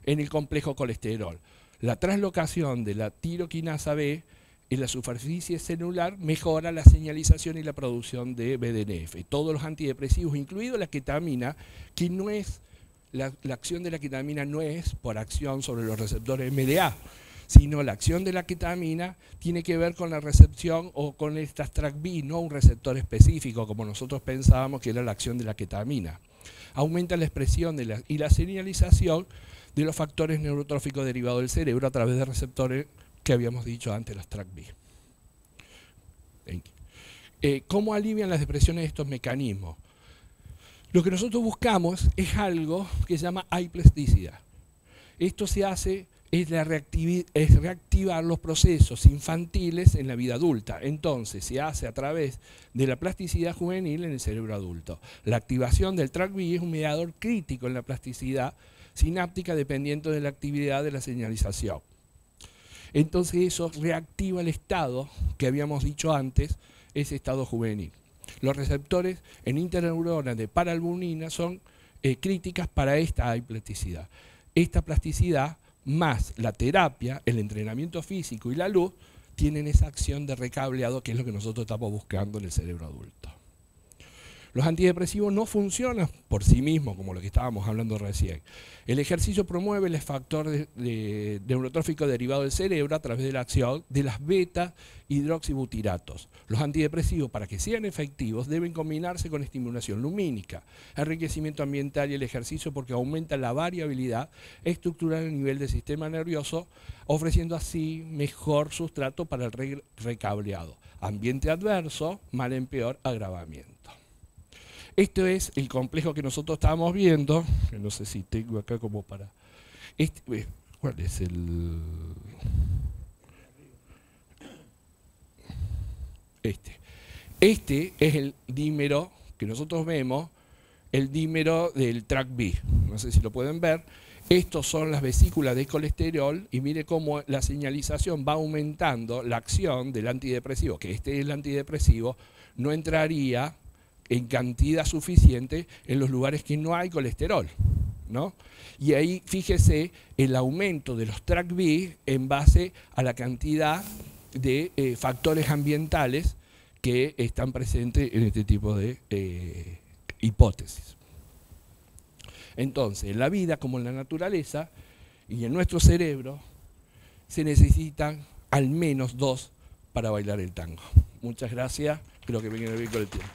S2: en el complejo colesterol. La translocación de la tiroquinasa B en la superficie celular mejora la señalización y la producción de BDNF. Todos los antidepresivos, incluido la ketamina, que no es, la acción de la ketamina no es por acción sobre los receptores MDA, sino la acción de la ketamina tiene que ver con la recepción o con estas TrkB, no un receptor específico como nosotros pensábamos que era la acción de la ketamina. Aumenta la expresión y la señalización de los factores neurotróficos derivados del cerebro a través de receptores que habíamos dicho antes, los TrkB. ¿Cómo alivian las depresiones estos mecanismos? Lo que nosotros buscamos es algo que se llama aiplasticidad. Esto se hace es reactivar los procesos infantiles en la vida adulta. Entonces, se hace a través de la plasticidad juvenil en el cerebro adulto. La activación del TrkB es un mediador crítico en la plasticidad sináptica dependiendo de la actividad de la señalización. Entonces, eso reactiva el estado que habíamos dicho antes, ese estado juvenil. Los receptores en interneuronas de paraalbumina son críticas para esta plasticidad. Esta plasticidad más la terapia, el entrenamiento físico y la luz, tienen esa acción de recableado que es lo que nosotros estamos buscando en el cerebro adulto. Los antidepresivos no funcionan por sí mismos, como lo que estábamos hablando recién. El ejercicio promueve el factor neurotrófico derivado del cerebro a través de la acción de las beta-hidroxibutiratos. Los antidepresivos, para que sean efectivos, deben combinarse con estimulación lumínica, enriquecimiento ambiental y el ejercicio porque aumenta la variabilidad estructural a nivel del sistema nervioso, ofreciendo así mejor sustrato para el recableado. Ambiente adverso, mal en peor, agravamiento. Esto es el complejo que nosotros estábamos viendo, que no sé si tengo acá como para... ¿Cuál es el...? Este es el dímero que nosotros vemos, el dímero del TrkB. No sé si lo pueden ver. Estos son las vesículas de colesterol y mire cómo la señalización va aumentando la acción del antidepresivo, que este es el antidepresivo, no entraría en cantidad suficiente en los lugares que no hay colesterol, ¿no? Y ahí fíjese el aumento de los TrkB en base a la cantidad de factores ambientales que están presentes en este tipo de hipótesis. Entonces, en la vida como en la naturaleza y en nuestro cerebro se necesitan al menos 2 para bailar el tango. Muchas gracias, creo que me viene bien con el tiempo.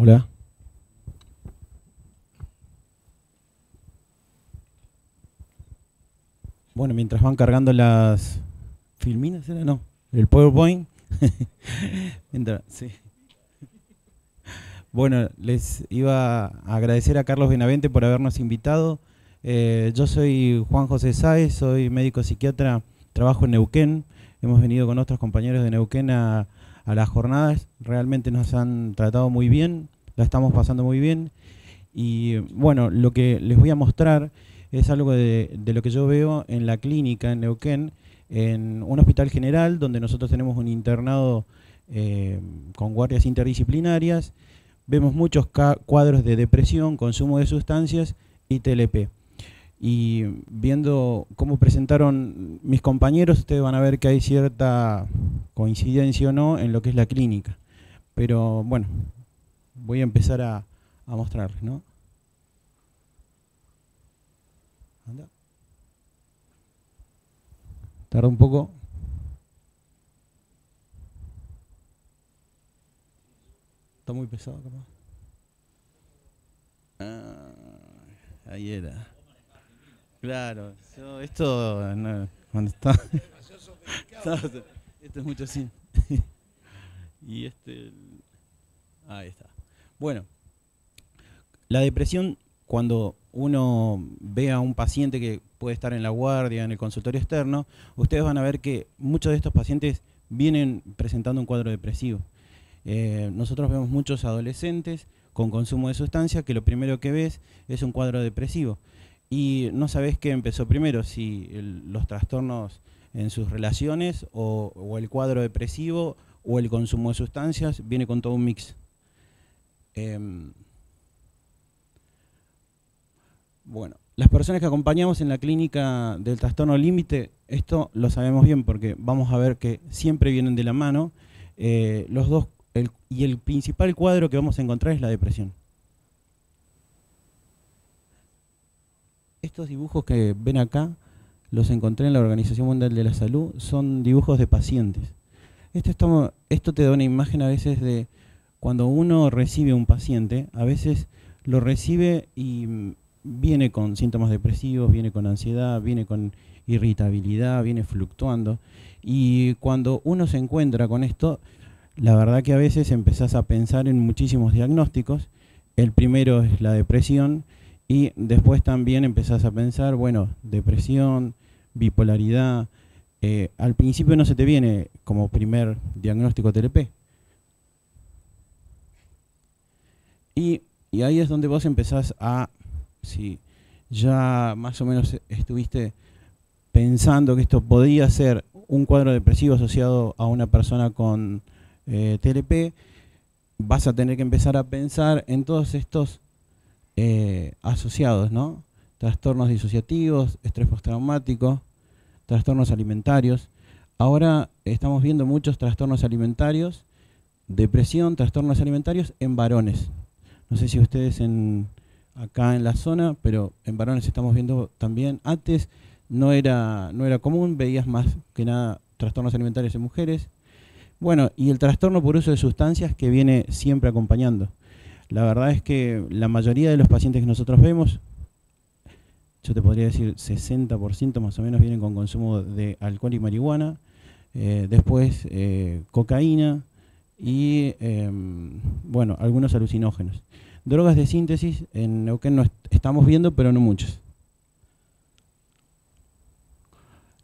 S3: Hola. Bueno, mientras van cargando las filminas, ¿era? No, el PowerPoint. Sí. Bueno, les iba a agradecer a Carlos Benavente por habernos invitado. Yo soy Juan José Sáez, soy médico psiquiatra, trabajo en Neuquén. Hemos venido con otros compañeros de Neuquén a las jornadas. Realmente nos han tratado muy bien, la estamos pasando muy bien. Y bueno, lo que les voy a mostrar es algo de lo que yo veo en la clínica en Neuquén, en un hospital general donde nosotros tenemos un internado con guardias interdisciplinarias. Vemos muchos cuadros de depresión, consumo de sustancias y TLP. Y viendo cómo presentaron mis compañeros, ustedes van a ver que hay cierta coincidencia o no en lo que es la clínica. Pero bueno, voy a empezar a mostrarles, ¿no? Anda. Tarda un poco. Está muy pesado, capaz. Ahí era. Claro, esto no, cuando está. Esto es mucho así. Y ahí está. Bueno, la depresión, cuando uno ve a un paciente que puede estar en la guardia, en el consultorio externo, ustedes van a ver que muchos de estos pacientes vienen presentando un cuadro depresivo. Nosotros vemos muchos adolescentes con consumo de sustancia que lo primero que ves es un cuadro depresivo. Y no sabés qué empezó primero, si los trastornos en sus relaciones o el cuadro depresivo o el consumo de sustancias, viene con todo un mix. Bueno, las personas que acompañamos en la clínica del trastorno límite, esto lo sabemos bien porque vamos a ver que siempre vienen de la mano. Los dos, y el principal cuadro que vamos a encontrar es la depresión. Estos dibujos que ven acá, los encontré en la Organización Mundial de la Salud, son dibujos de pacientes. Esto te da una imagen a veces de cuando uno recibe un paciente, a veces lo recibe y viene con síntomas depresivos, viene con ansiedad, viene con irritabilidad, viene fluctuando. Y cuando uno se encuentra con esto, la verdad que a veces empezás a pensar en muchísimos diagnósticos. El primero es la depresión y después también empezás a pensar, bueno, depresión, bipolaridad. Al principio no se te viene como primer diagnóstico TLP. Y ahí es donde vos empezás a, si ya más o menos estuviste pensando que esto podía ser un cuadro depresivo asociado a una persona con TLP, vas a tener que empezar a pensar en todos estos asociados, ¿no? Trastornos disociativos, estrés postraumático, trastornos alimentarios. Ahora estamos viendo muchos trastornos alimentarios, depresión, trastornos alimentarios en varones. No sé si ustedes acá en la zona, pero en varones estamos viendo también. Antes no era común, veías más que nada trastornos alimentarios en mujeres. Bueno, y el trastorno por uso de sustancias que viene siempre acompañando. La verdad es que la mayoría de los pacientes que nosotros vemos, yo te podría decir 60% más o menos vienen con consumo de alcohol y marihuana, después cocaína y bueno, algunos alucinógenos. Drogas de síntesis en Neuquén no estamos viendo, pero no muchas.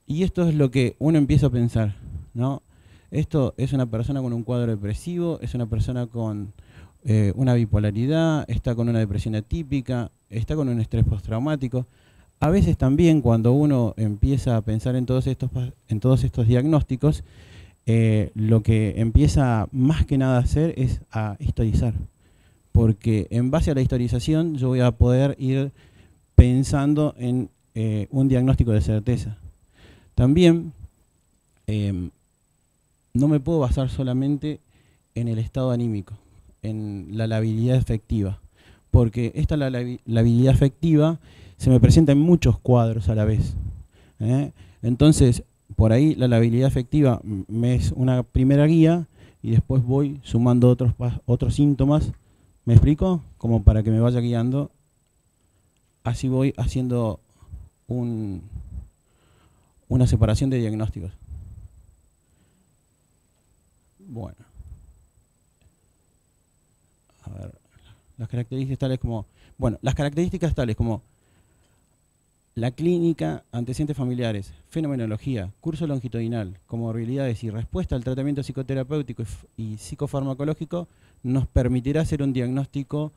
S3: Y esto es lo que uno empieza a pensar, ¿no? Esto es una persona con un cuadro depresivo, es una persona con una bipolaridad, está con una depresión atípica, está con un estrés postraumático. A veces también cuando uno empieza a pensar en todos estos diagnósticos, lo que empieza más que nada a hacer es a historizar. Porque en base a la historización yo voy a poder ir pensando en un diagnóstico de certeza. También no me puedo basar solamente en el estado anímico, en la labilidad afectiva, porque esta labilidad afectiva se me presenta en muchos cuadros a la vez. Entonces, por ahí la labilidad afectiva me es una primera guía y después voy sumando otros síntomas. ¿Me explico? Como para que me vaya guiando. Así voy haciendo una separación de diagnósticos. Bueno. A ver, las características tales como la clínica, antecedentes familiares, fenomenología, curso longitudinal, comorbilidades y respuesta al tratamiento psicoterapéutico y psicofarmacológico nos permitirá hacer un diagnóstico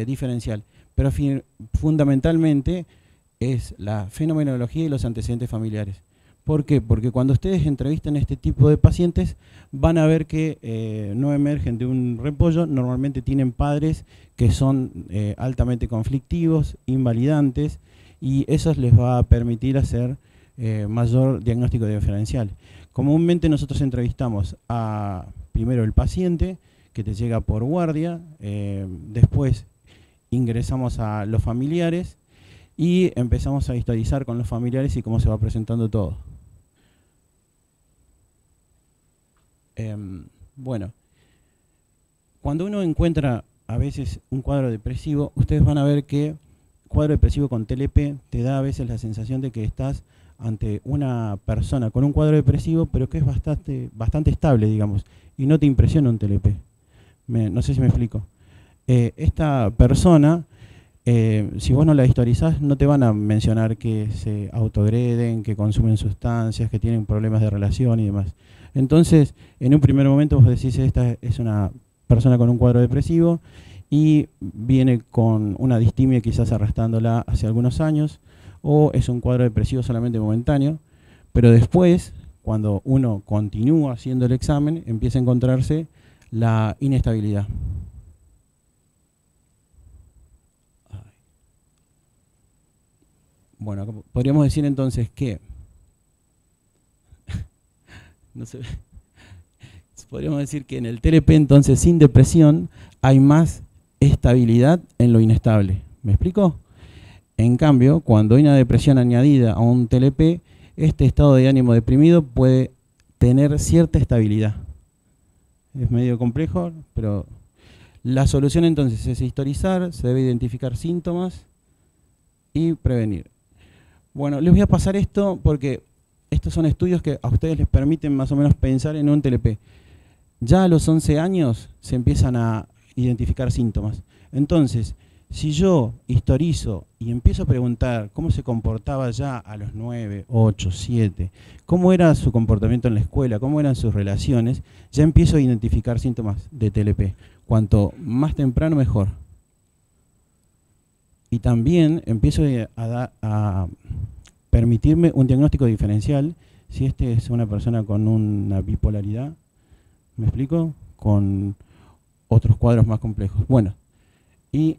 S3: diferencial. Pero fundamentalmente es la fenomenología y los antecedentes familiares. ¿Por qué? Porque cuando ustedes entrevistan a este tipo de pacientes van a ver que no emergen de un repollo, normalmente tienen padres que son altamente conflictivos, invalidantes, y eso les va a permitir hacer mayor diagnóstico diferencial. Comúnmente nosotros entrevistamos a primero el paciente, que te llega por guardia, después ingresamos a los familiares y empezamos a historizar con los familiares y cómo se va presentando todo. Bueno, cuando uno encuentra a veces un cuadro depresivo, ustedes van a ver que cuadro depresivo con TLP te da a veces la sensación de que estás ante una persona con un cuadro depresivo, pero que es bastante estable, digamos, y no te impresiona un TLP. No sé si me explico. Esta persona, si vos no la historizás, no te van a mencionar que se autoagreden, que consumen sustancias, que tienen problemas de relación y demás. Entonces, en un primer momento vos decís, esta es una persona con un cuadro depresivo y viene con una distimia quizás arrastrándola hace algunos años, o es un cuadro depresivo solamente momentáneo, pero después, cuando uno continúa haciendo el examen, empieza a encontrarse la inestabilidad. Bueno, podríamos decir entonces que no sé, podríamos decir que en el TLP entonces sin depresión hay más estabilidad en lo inestable. ¿Me explico? En cambio, cuando hay una depresión añadida a un TLP, este estado de ánimo deprimido puede tener cierta estabilidad. Es medio complejo, pero la solución entonces es historizar, se debe identificar síntomas y prevenir. Bueno, les voy a pasar esto porque estos son estudios que a ustedes les permiten más o menos pensar en un TLP. Ya a los 11 años se empiezan a identificar síntomas. Entonces, si yo historizo y empiezo a preguntar cómo se comportaba ya a los 9, 8, 7, cómo era su comportamiento en la escuela, cómo eran sus relaciones, ya empiezo a identificar síntomas de TLP. Cuanto más temprano, mejor. Y también empiezo a permitirme un diagnóstico diferencial si este es una persona con una bipolaridad, ¿me explico? Con otros cuadros más complejos. Bueno, y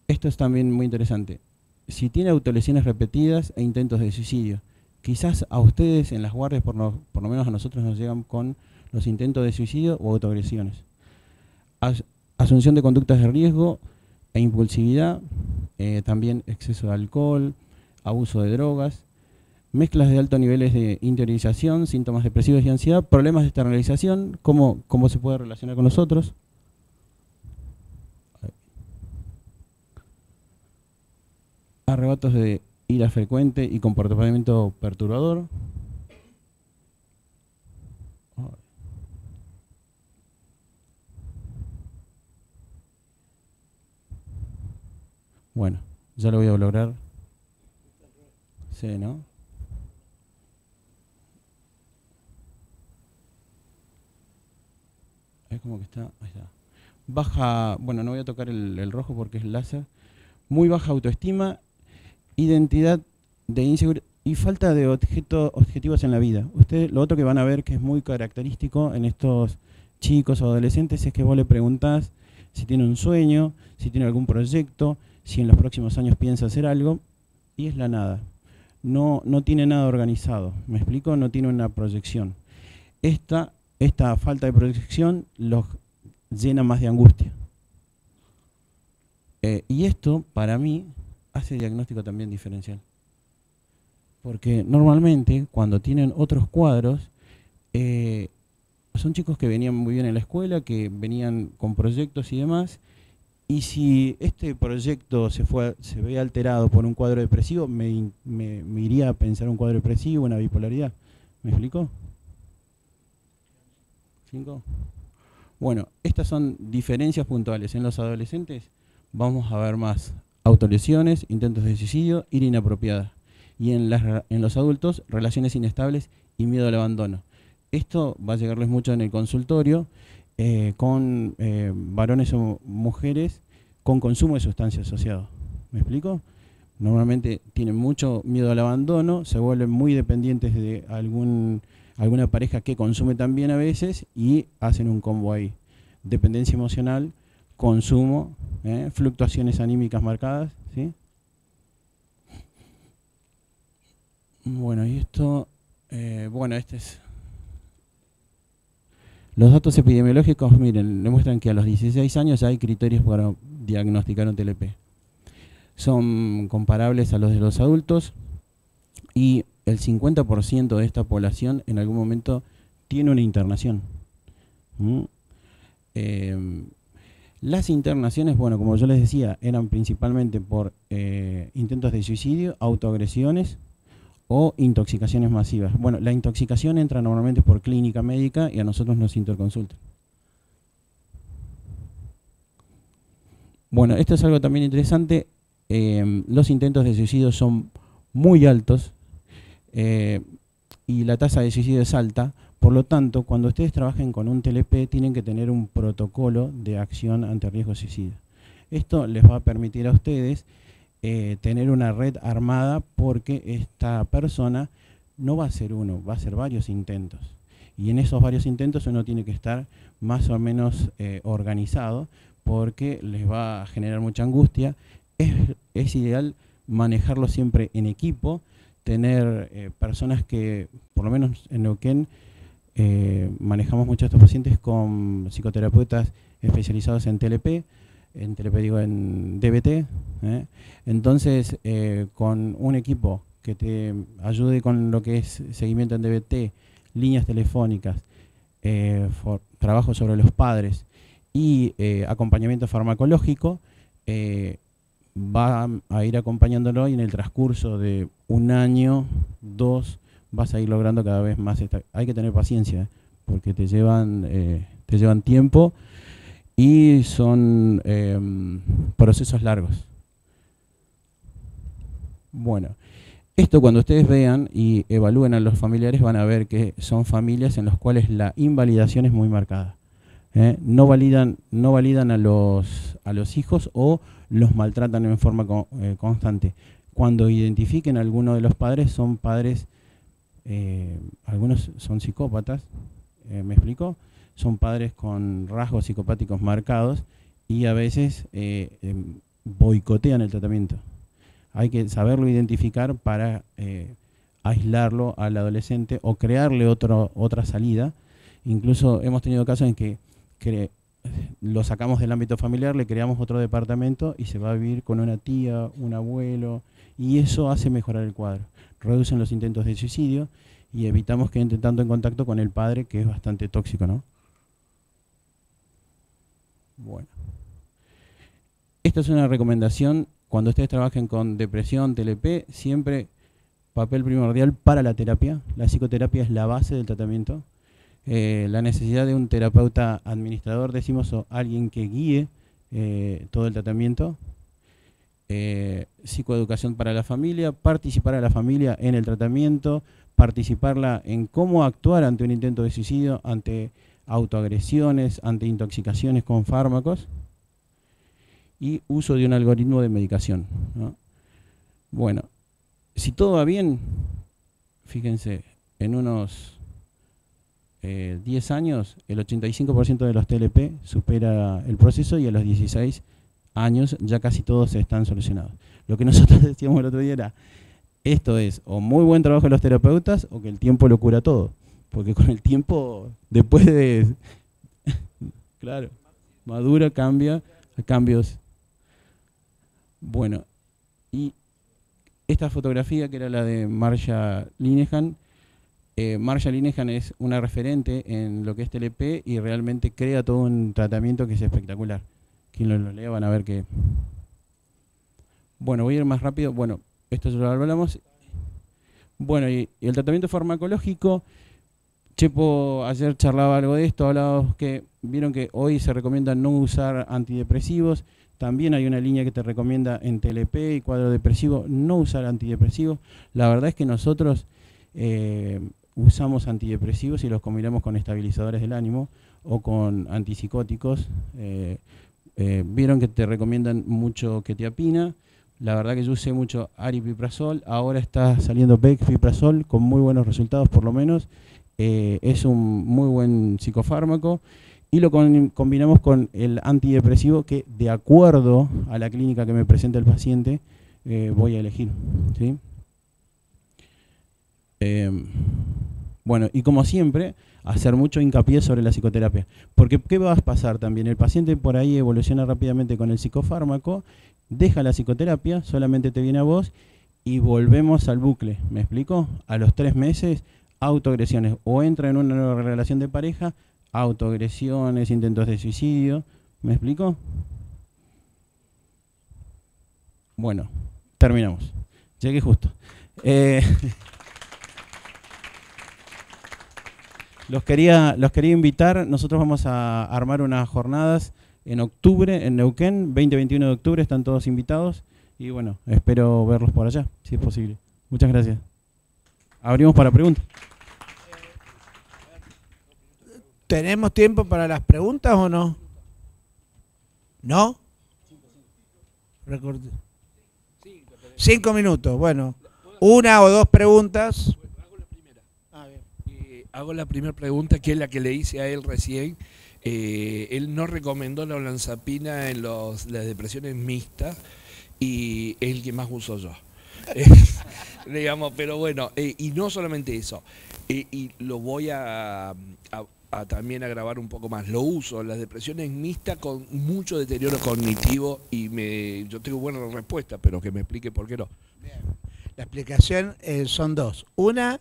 S3: esto es también muy interesante. Si tiene autolesiones repetidas e intentos de suicidio, quizás a ustedes en las guardias, por lo menos a nosotros nos llegan con los intentos de suicidio o autoagresiones. Asunción de conductas de riesgo e impulsividad, también exceso de alcohol, abuso de drogas, mezclas de altos niveles de interiorización, síntomas depresivos y ansiedad, problemas de externalización, cómo se puede relacionar con nosotros. Arrebatos de ira frecuente y comportamiento perturbador. Bueno, ya lo voy a lograr. Sí, ¿no? Es como que está, ahí está. Baja, bueno, no voy a tocar el rojo porque es láser. Muy baja autoestima, identidad de inseguridad y falta de objetivos en la vida. Ustedes, lo otro que van a ver que es muy característico en estos chicos o adolescentes es que vos le preguntás si tiene un sueño, si tiene algún proyecto, si en los próximos años piensa hacer algo, y es la nada. No tiene nada organizado, ¿me explico? No tiene una proyección. Esta falta de proyección los llena más de angustia. Y esto, para mí, hace diagnóstico también diferencial. Porque normalmente, cuando tienen otros cuadros, son chicos que venían muy bien en la escuela, que venían con proyectos y demás, y si este proyecto se ve alterado por un cuadro depresivo, me iría a pensar un cuadro depresivo, una bipolaridad. ¿Me explico? ¿5? Bueno, estas son diferencias puntuales. En los adolescentes vamos a ver más autolesiones, intentos de suicidio, ira inapropiada. Y en los adultos, relaciones inestables y miedo al abandono. Esto va a llegarles mucho en el consultorio, con varones o mujeres con consumo de sustancias asociado. ¿Me explico? Normalmente tienen mucho miedo al abandono, se vuelven muy dependientes de alguna pareja que consume también a veces y hacen un combo ahí. Dependencia emocional, consumo, fluctuaciones anímicas marcadas, ¿sí? Bueno, y esto, este es... Los datos epidemiológicos, miren, demuestran que a los 16 años ya hay criterios para diagnosticar un TLP. Son comparables a los de los adultos y el 50% de esta población en algún momento tiene una internación. Las internaciones, bueno, como yo les decía, eran principalmente por intentos de suicidio, autoagresiones o intoxicaciones masivas. Bueno, la intoxicación entra normalmente por clínica médica y a nosotros nos interconsultan. Bueno, esto es algo también interesante. Los intentos de suicidio son muy altos y la tasa de suicidio es alta. Por lo tanto, cuando ustedes trabajen con un TLP, tienen que tener un protocolo de acción ante riesgo de suicidio. Esto les va a permitir a ustedes tener una red armada, porque esta persona no va a ser uno, va a ser varios intentos. Y en esos varios intentos uno tiene que estar más o menos organizado, porque les va a generar mucha angustia. Es ideal manejarlo siempre en equipo, tener personas que, por lo menos en Neuquén, manejamos muchos de estos pacientes con psicoterapeutas especializados en TLP, en DBT. Entonces, con un equipo que te ayude con lo que es seguimiento en DBT, líneas telefónicas, trabajo sobre los padres y acompañamiento farmacológico, va a ir acompañándolo y en el transcurso de 1 año, 2, vas a ir logrando cada vez más. Hay que tener paciencia, porque te llevan tiempo y son procesos largos. Bueno, esto cuando ustedes vean y evalúen a los familiares van a ver que son familias en las cuales la invalidación es muy marcada. No validan a los hijos o los maltratan en forma constante. Cuando identifiquen a alguno de los padres, son padres, algunos son psicópatas, ¿me explico? Son padres con rasgos psicopáticos marcados y a veces boicotean el tratamiento. Hay que saberlo identificar para aislarlo al adolescente o crearle otra salida. Incluso hemos tenido casos en que lo sacamos del ámbito familiar, le creamos otro departamento y se va a vivir con una tía, un abuelo, y eso hace mejorar el cuadro. Reducen los intentos de suicidio y evitamos que entre tanto en contacto con el padre, que es bastante tóxico, ¿no? Bueno. Esta es una recomendación. Cuando ustedes trabajen con depresión, TLP, siempre papel primordial para la terapia. La psicoterapia es la base del tratamiento. La necesidad de un terapeuta administrador, decimos, o alguien que guíe todo el tratamiento. Psicoeducación para la familia, participar a la familia en el tratamiento, participarla en cómo actuar ante un intento de suicidio, ante autoagresiones, ante intoxicaciones con fármacos. Y uso de un algoritmo de medicación, ¿no? Bueno, si todo va bien, fíjense, en unos 10 años, el 85% de los TLP supera el proceso y a los 16 años ya casi todos están solucionados. Lo que nosotros decíamos el otro día era, esto es o muy buen trabajo de los terapeutas o que el tiempo lo cura todo, porque con el tiempo, después de, claro, madura, cambia, cambios. Bueno, y esta fotografía que era la de Marcia Linehan, Marcia Linehan es una referente en lo que es TLP y realmente crea todo un tratamiento que es espectacular. Quien lo lea van a ver que... Bueno, voy a ir más rápido. Bueno, esto ya lo hablamos. Bueno, y el tratamiento farmacológico, Chepo ayer charlaba algo de esto, hablábamos que vieron que hoy se recomienda no usar antidepresivos. También hay una línea que te recomienda en TLP y cuadro depresivo no usar antidepresivos. La verdad es que nosotros usamos antidepresivos y los combinamos con estabilizadores del ánimo o con antipsicóticos. Vieron que te recomiendan mucho quetiapina. La verdad que yo usé mucho aripiprazol. Ahora está saliendo pegfiprazol con muy buenos resultados, por lo menos. Es un muy buen psicofármaco. Y lo combinamos con el antidepresivo que, de acuerdo a la clínica que me presenta el paciente, voy a elegir, ¿sí? Bueno, y como siempre, hacer mucho hincapié sobre la psicoterapia. Porque, ¿qué va a pasar también? El paciente por ahí evoluciona rápidamente con el psicofármaco, deja la psicoterapia, solamente te viene a vos, y volvemos al bucle. ¿Me explico? A los 3 meses, autoagresiones. O entra en una nueva relación de pareja, autoagresiones, intentos de suicidio. ¿Me explico? Bueno, terminamos. Llegué justo. Los quería invitar. Nosotros vamos a armar unas jornadas en octubre, en Neuquén, 20-21 de octubre, están todos invitados. Y bueno, espero verlos por allá, si es posible. Muchas gracias. Abrimos para preguntas.
S1: ¿Tenemos tiempo para las preguntas o no? ¿No? 5 minutos, bueno. 1 o 2 preguntas.
S2: Hago la primera pregunta, que es la que le hice a él recién. Él no recomendó la olanzapina en las depresiones mixtas y es el que más uso yo. Digamos, pero bueno, y no solamente eso, y lo voy a también agravar un poco más. Lo uso en las depresiones mixtas con mucho deterioro cognitivo y yo tengo buena respuesta, pero que me explique por qué no.
S1: Bien. La explicación son 2. Una,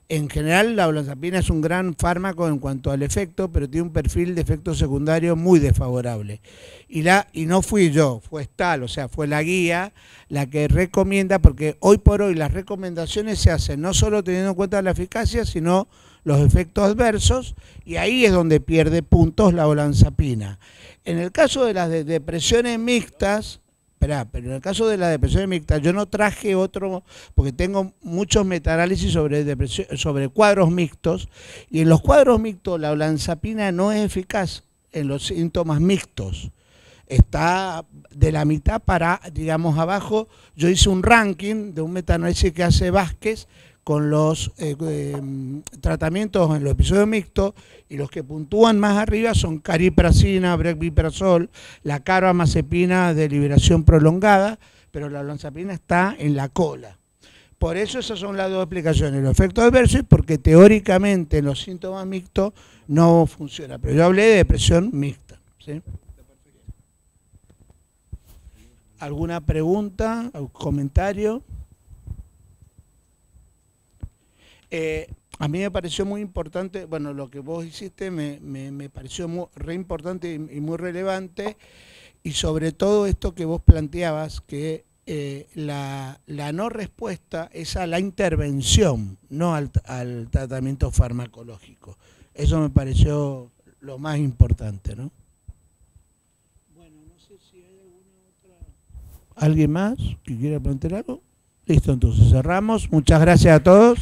S1: En general, la olanzapina es un gran fármaco en cuanto al efecto, pero tiene un perfil de efecto secundario muy desfavorable. Y no fui yo, fue Stahl, o sea, fue la guía la que recomienda, porque hoy por hoy las recomendaciones se hacen no solo teniendo en cuenta la eficacia, sino los efectos adversos, y ahí es donde pierde puntos la olanzapina. En el caso de las depresiones mixtas, pero en el caso de la depresión mixta, yo no traje otro, porque tengo muchos metaanálisis sobre cuadros mixtos, y en los cuadros mixtos la olanzapina no es eficaz en los síntomas mixtos. Está de la mitad para, digamos, abajo. Yo hice un ranking de un metaanálisis que hace Vázquez con los tratamientos en los episodios mixtos, y los que puntúan más arriba son cariprazina, brexpiprazol, la carbamazepina de liberación prolongada, pero la olanzapina está en la cola. Por eso esas son las dos explicaciones, los efectos adversos, porque teóricamente en los síntomas mixtos no funciona, pero yo hablé de depresión mixta, ¿sí? ¿Alguna pregunta, algún comentario? A mí me pareció muy importante, bueno, lo que vos hiciste me pareció re importante y muy relevante, y sobre todo esto que vos planteabas, que la no respuesta es a la intervención, no al tratamiento farmacológico. Eso me pareció lo más importante, ¿no? Bueno, no sé si hay alguna otra... ¿Alguien más que quiera plantear algo? Listo, entonces cerramos. Muchas gracias a todos.